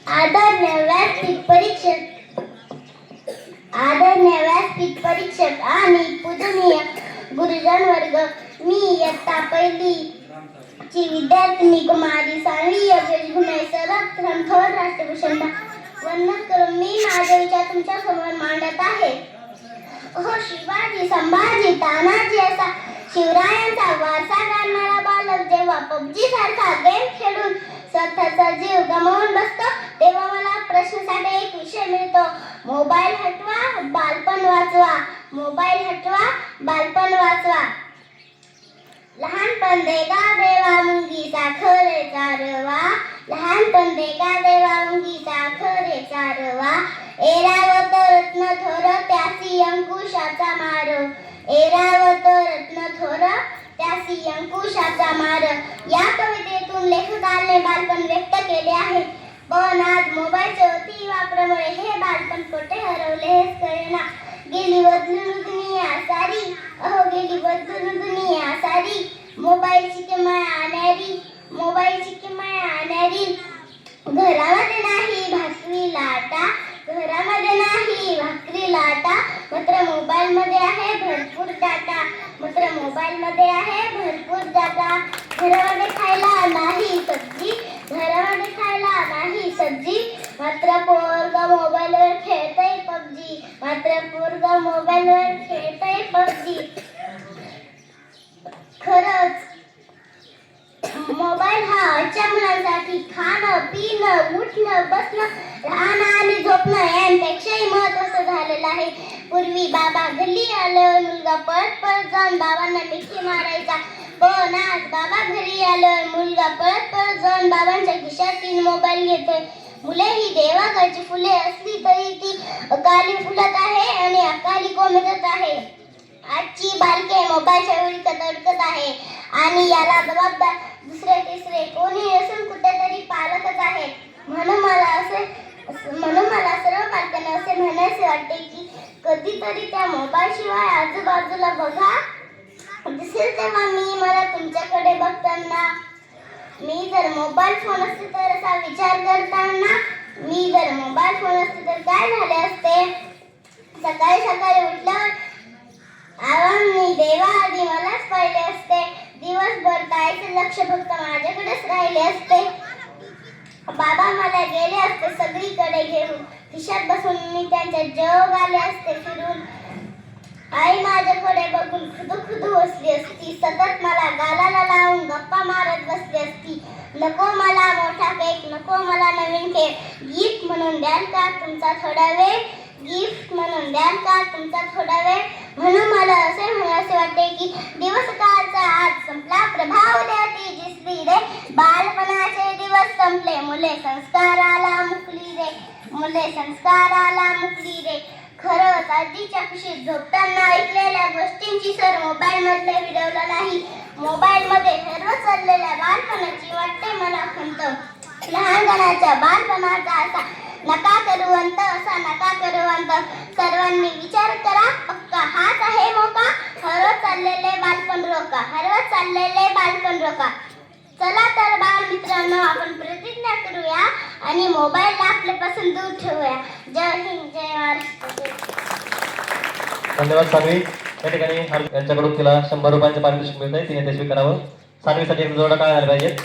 आदरणीय व्यासपीठ परीक्षक आणि पूजनीय गुरुजन वर्ग, मी इयत्ता पहिली ची विद्यार्थिनी कुमारी सानवी योगेश गुणे सर्वप्रथम थोर राष्ट्रभूषण वंदन करून मी माझे विचार तुमच्या समोर मांडत आहे. शिवाजी, संभाजी, तानाजी असा शिवरायांचा वारसा गाणारा बालक जेव्हा पबजी सारखा गेम खेळून स्वतःचा जीव गमावून बसतो, तेव्हा मला प्रश्नासाठी एक विषय मिळतो. मोबाईल हटवा, बालपण वाचवा. मोबाईल हटवा, बालपण वाचवा. लहानपण देगा देवा मुंगी साखरे चारवा. लहानपण देगा देवा मुंगी साखरे चारवा. एरावत रत्न थोर त्यासी अंकुशाचा मार. एरावत रत्न थोर त्यासी अंकुशाचा मार. या कवितेतून लेखकाने बालपण व्यक्त केले आहे. पण आज मोबाईलच्या अति वापरामुळे हे बालपण कुठे हरवले हेच कळेना. गेली बदलून दुनिया सारी, गेली बदलून दुनिया सारी. मोबाईलची किमया आणणारी, मोबाईलची किमया आणणारी. घरामध्ये नाही भाकरी लाटा, घरामध्ये नाही भाकरी लाटा. मात्र मोबाईल मध्ये आहे भरपूर डाटा, मात्र मोबाईल मध्ये आहे भरपूर डाटा. घरामध्ये खायला नाही सब्जी, घरामध्ये खायला नाही सब्जी. मात्र पोरगा मोबाईलवर खेळतय पबजी, मात्र पोरगा मोबाईलवर खेळतय पबजी. खरंच मोबाईल हा आजच्या मुलांसाठी खाणं, पिणं, उठणं, बसणं, राहणं आणि झोपणं यांपेक्षाही महत्त्वाचं झालेलं आहे. पूर्वी बाबा घरी आल्यावर मुलगा पळत पळत जाऊन बाबांना मिठी मारायचा. पण आज बाबा घरी आल्यावर मुलगा पळत पळत जाऊन बाबांच्या खिशातील मोबाईल घेतोय. मुले ही देवाघरची फुले असली तरी ती अकाली फुलत आहे आणि अकाली कोमेजत आहे. आजची बालके मोबाईलच्या विळखत अडकत आहे आणि याला जबाबदार दुसरे तिसरे कोणी नसून कुठेतरी पालकच आहेत. म्हणून मला सर्व पालकांना असे म्हणायचे वाटते की कधीतरी त्या मोबाईल शिवाय आजूबाजूला बघा. दिसेल तेव्हा मला तुमच्याकडे बघताना. मी जर मोबाईल फोन असते तर असा विचार करताना, मी जर मोबाईल फोन असते तर काय झाले असते. सकाळी सकाळी उठल्यावर मी देवाआधी मलाच पाहिले असते. दिवसभर ताईचे लक्ष फक्त माझ्याकडेच राहिले असते. बाबा मला गेले असते सगळीकडे घेऊन, खिशात बसून मी त्यांच्या जग आले असते फिरून. आई माझ्याकडे बघून खुदू बसली असती. सतत मला गालाला लावून गप्पा मारत बसली असती. नको मला मोठा केक, नको मला नवीन केक. गिफ्ट म्हणून द्याल का तुमचा थोडा वेळ, गिफ्ट म्हणून द्याल का तुमचा थोडा वेळ. म्हणून मला असे म्हणायचे वाटते की दिवस काळचा आज संपला, प्रभाव उद्या ती दिसली रे. बालपणाचे दिवस संपले, मुले संस्काराला मुकली रे, मुले संस्काराला मुकली रे. खरंच आजीच्या कुशीत झोपताना ऐकलेल्या गोष्टींची सर मोबाईल मध्ये विरवला नाही. मोबाईल मध्ये हरवत चाललेल्या बालपणाची वाटते मला खंत. लहानपणाच्या बालपणाचा असा नका करू अंत, असा नका करू अंत. सर्वांनी विचार करा पक्का हाच आहे मोका. हरवत चाललेले बालपण रोका, हरवत चाललेले बालपण रोका. चला तर बाल मित्रांनो, आपण प्रतिज्ञा करूया आणि मोबाईलला आपल्यापासून दूर ठेवूया. जय हिंद, जय महाराष्ट्र. धन्यवाद सानवी. या ठिकाणी यांच्याकडून तिला 100 रुपयांचे पारितोषिक मिळत आहे, तिने ते स्वीकारावं. सानवीसाठी एक जोडा काय आला पाहिजे.